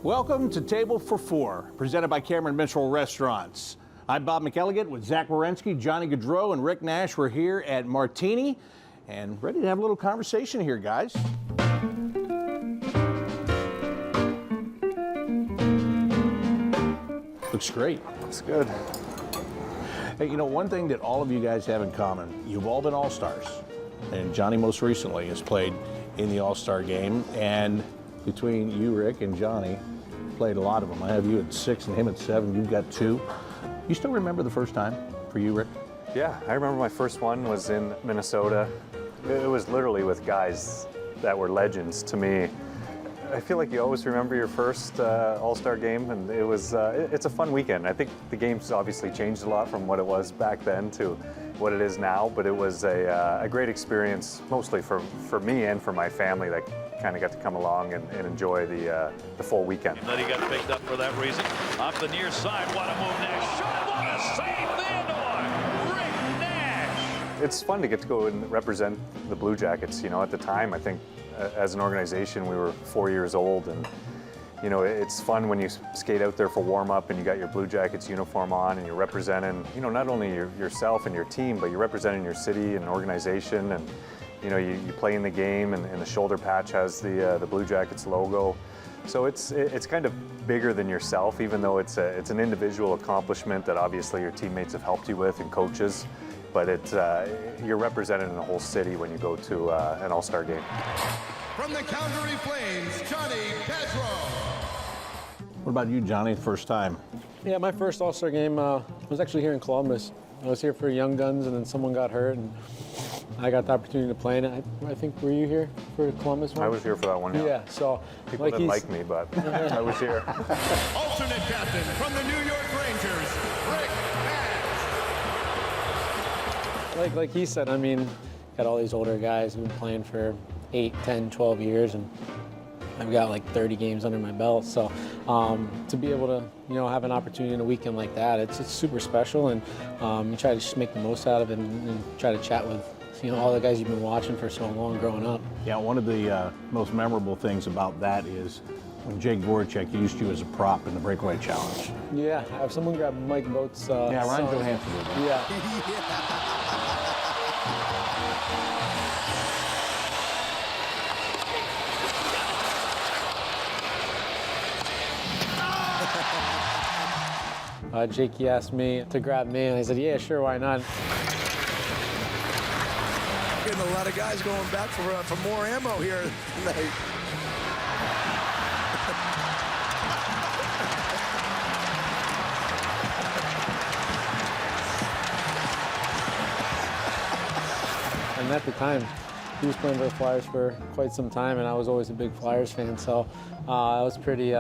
Welcome to Table for Four, presented by Cameron Mitchell Restaurants. I'm Bob McElligott with Zach Werenski, Johnny Gaudreau, and Rick Nash. We're here at Martini and ready to have a little conversation here, guys. Looks great. Looks good. Hey, you know, one thing that all of you guys have in common, you've all been All-Stars. And Johnny most recently has played in the All-Star Game. And between you, Rick, and Johnny, played a lot of them. I have you at 6 and him at 7. You've got 2. You still remember the first time for you, Rick? Yeah, I remember my first one was in Minnesota. It was literally with guys that were legends to me. I feel like you always remember your first All-Star game, and it's a fun weekend. I think the game's obviously changed a lot from what it was back then to what it is now, but it was a great experience, mostly for me and for my family that kind of got to come along and enjoy the full weekend. And then he got picked up for that reason. Off the near side, what a move, Nash. Shot, what a save, Theodore! Rick Nash! It's fun to get to go and represent the Blue Jackets. You know, at the time, I think as an organization, we were 4 years old, and you know, it's fun when you skate out there for warm-up and you got your Blue Jackets uniform on and you're representing, you know, not only yourself and your team, but you're representing your city and organization, and you know, you play in the game, and the shoulder patch has the Blue Jackets logo. So it's kind of bigger than yourself, even though it's an individual accomplishment that obviously your teammates have helped you with and coaches. But you're represented in the whole city when you go to an All-Star game. From the Calgary Flames, Johnny Gaudreau. What about you, Johnny, first time? Yeah, my first All-Star game was actually here in Columbus. I was here for Young Guns, and then someone got hurt, and I got the opportunity to play in it. I think, were you here for the Columbus one? I was here for that one, yeah. Yeah, so... People didn't like me, but I was here. Alternate captain from the New York Rangers, Rick Nash. Like he said, I mean, got all these older guys who've been playing for 8, 10, 12 years, and I've got like 30 games under my belt. So to be able to, you know, have an opportunity in a weekend like that, it's super special, and you try to just make the most out of it and try to chat with, you know, all the guys you've been watching for so long growing up. Yeah, one of the most memorable things about that is when Jake Voracek used you as a prop in the Breakaway Challenge. Yeah, have someone grab Mike Boat's yeah, Ryan son. Johansson did that. Yeah. Jakey asked me to grab me, and I said, yeah, sure, why not? Getting a lot of guys going back for more ammo here tonight. And at the time, he was playing for the Flyers for quite some time, and I was always a big Flyers fan, so it was pretty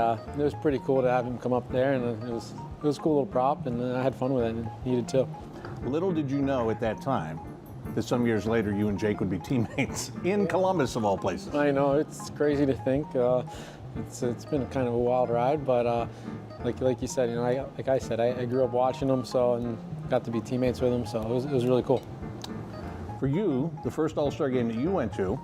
cool to have him come up there, and it was a cool little prop, and I had fun with it, and he did too. Little did you know at that time that some years later you and Jake would be teammates in Columbus, of all places. I know, it's crazy to think. It's been kind of a wild ride, but like you said, you know, I grew up watching him, and got to be teammates with him, so it was really cool. For you, the first All-Star game that you went to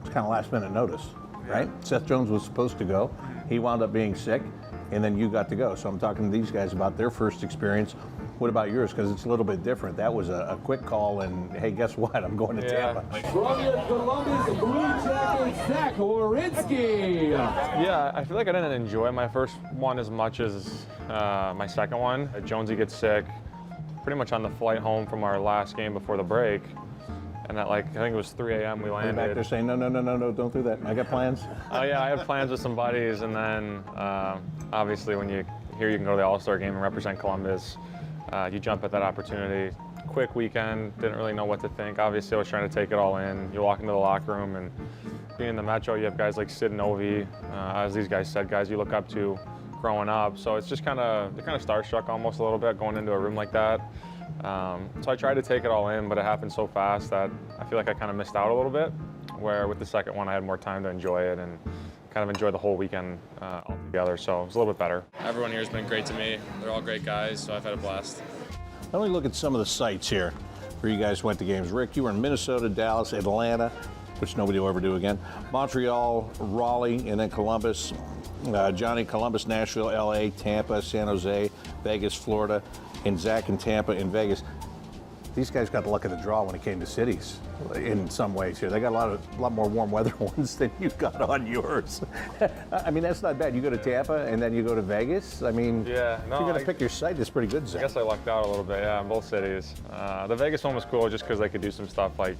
was kind of last-minute notice, right? Seth Jones was supposed to go. He wound up being sick, and then you got to go. So I'm talking to these guys about their first experience. What about yours? Because it's a little bit different. That was a quick call, and hey, guess what? I'm going to Tampa. From your Columbus Blue Jackets, Zach Werenski. Yeah, I feel like I didn't enjoy my first one as much as my second one. Jonesy gets sick pretty much on the flight home from our last game before the break. And at I think it was 3 a.m. we landed. Back there saying, no, don't do that. I got plans. Oh yeah, I had plans with some buddies, and then obviously when you hear you can go to the All-Star game and represent Columbus, you jump at that opportunity. Quick weekend, didn't really know what to think. Obviously I was trying to take it all in. You walk into the locker room, and being in the Metro, you have guys like Sid and Ovi, as these guys said, guys you look up to growing up. So it's just they're kind of starstruck almost a little bit going into a room like that. So I tried to take it all in, but it happened so fast that I feel like I kind of missed out a little bit, where with the second one I had more time to enjoy it and kind of enjoy the whole weekend all together, so it was a little bit better. Everyone here has been great to me. They're all great guys, so I've had a blast. Let me look at some of the sites here where you guys went to games. Rick, you were in Minnesota, Dallas, Atlanta, which nobody will ever do again, Montreal, Raleigh, and then Columbus. Johnny, Columbus, Nashville, LA, Tampa, San Jose, Vegas, Florida, and Zach in Tampa and Vegas. These guys got the luck of the draw when it came to cities in some ways here. They got a lot more warm weather ones than you got on yours. I mean, that's not bad. You go to Tampa and then you go to Vegas. I mean, Yeah, no, if you're going I- to pick your site, it's pretty good, I Zach. guess I lucked out a little bit, yeah, in both cities. The Vegas one was cool just because I could do some stuff like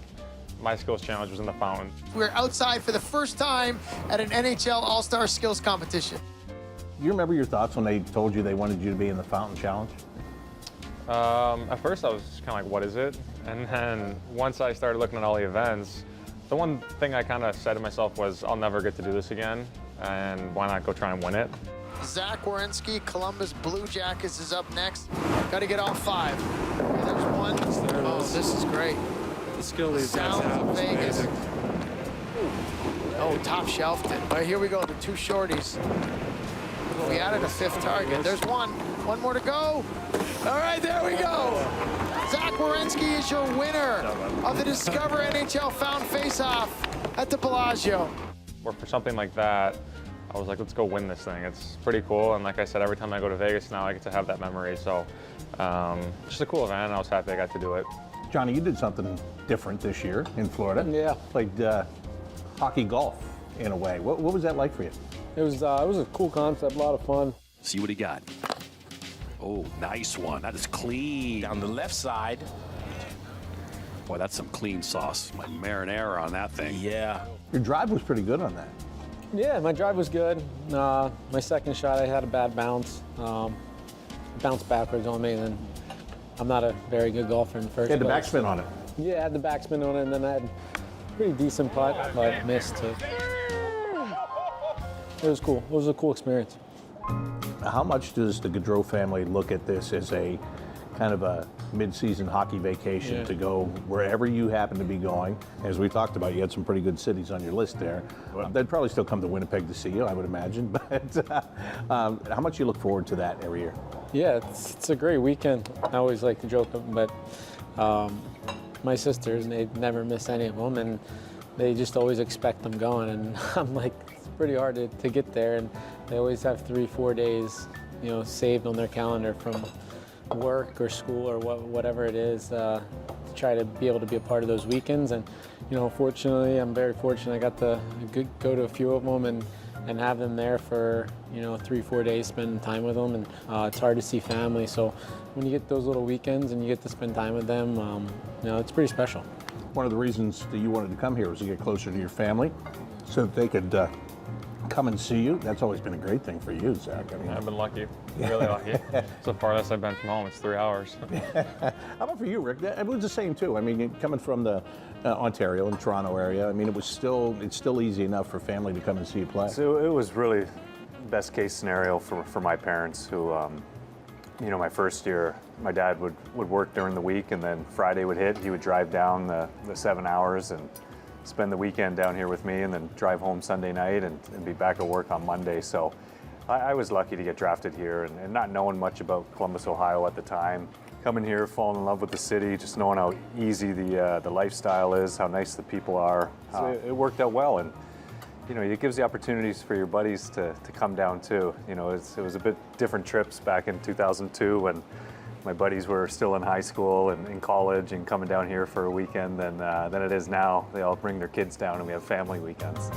my skills challenge was in the fountain. We're outside for the first time at an NHL All-Star Skills Competition. Do you remember your thoughts when they told you they wanted you to be in the Fountain Challenge? At first I was kind of like, what is it? And then once I started looking at all the events, the one thing I kind of said to myself was, I'll never get to do this again, and why not go try and win it? Zach Werenski, Columbus Blue Jackets, is up next. Got to get all 5. Okay, there's one. Oh, this is great. The skill these guys South have is Vegas. amazing. Oh, top shelved it. All right, here we go. The 2 shorties. We added a 5th target. There's one. One more to go. All right, there we go. Zach Werenski is your winner of the Discover NHL Fountain Faceoff at the Bellagio. Or for something like that, I was like, let's go win this thing. It's pretty cool, and like I said, every time I go to Vegas now, I get to have that memory. So, just a cool event, and I was happy I got to do it. Johnny, you did something different this year in Florida. Yeah. Played hockey golf in a way. What was that like for you? It was a cool concept, a lot of fun. See what he got. Oh, nice one. That is clean. Down the left side. Boy, that's some clean sauce. My marinara on that thing. Yeah. Your drive was pretty good on that. Yeah, my drive was good. My second shot, I had a bad bounce. Bounced backwards on me, and then I'm not a very good golfer in the first You had the place. backspin on it. Yeah, I had the backspin on it, and then I had a pretty decent putt, but missed too. It was cool. It was a cool experience. How much does the Gaudreau family look at this as a kind of a mid-season hockey vacation to go wherever you happen to be going? As we talked about, you had some pretty good cities on your list there. They'd probably still come to Winnipeg to see you, I would imagine. But how much you look forward to that every year? Yeah, it's a great weekend. I always like to joke, but my sisters, they never miss any of them, and they just always expect them going. And I'm like, it's pretty hard to get there, and they always have 3-4 days, saved on their calendar from work or school or whatever it is to try to be able to be a part of those weekends. And fortunately, I'm very fortunate. I got to go to a few of them and have them there for 3-4 days, spending time with them. And it's hard to see family, so when you get those little weekends and you get to spend time with them, it's pretty special. One of the reasons that you wanted to come here was to get closer to your family so that they could come and see you. That's always been a great thing for you, Zach. I mean, I've been lucky, really lucky. So farthest I've been from home, it's 3 hours. how about for you, Rick? It was the same too. I mean, coming from the Ontario and Toronto area, I mean, it's still easy enough for family to come and see you play. So it was really best case scenario for my parents who, my first year, my dad would work during the week, and then Friday would hit, he would drive down the 7 hours and spend the weekend down here with me, and then drive home Sunday night and be back at work on Monday. So I was lucky to get drafted here, and not knowing much about Columbus, Ohio at the time. Coming here, falling in love with the city, just knowing how easy the lifestyle is, how nice the people are. It worked out well, and it gives the opportunities for your buddies to come down too. It was a bit different trips back in 2002 when my buddies were still in high school and in college and coming down here for a weekend than it is now. They all bring their kids down and we have family weekends.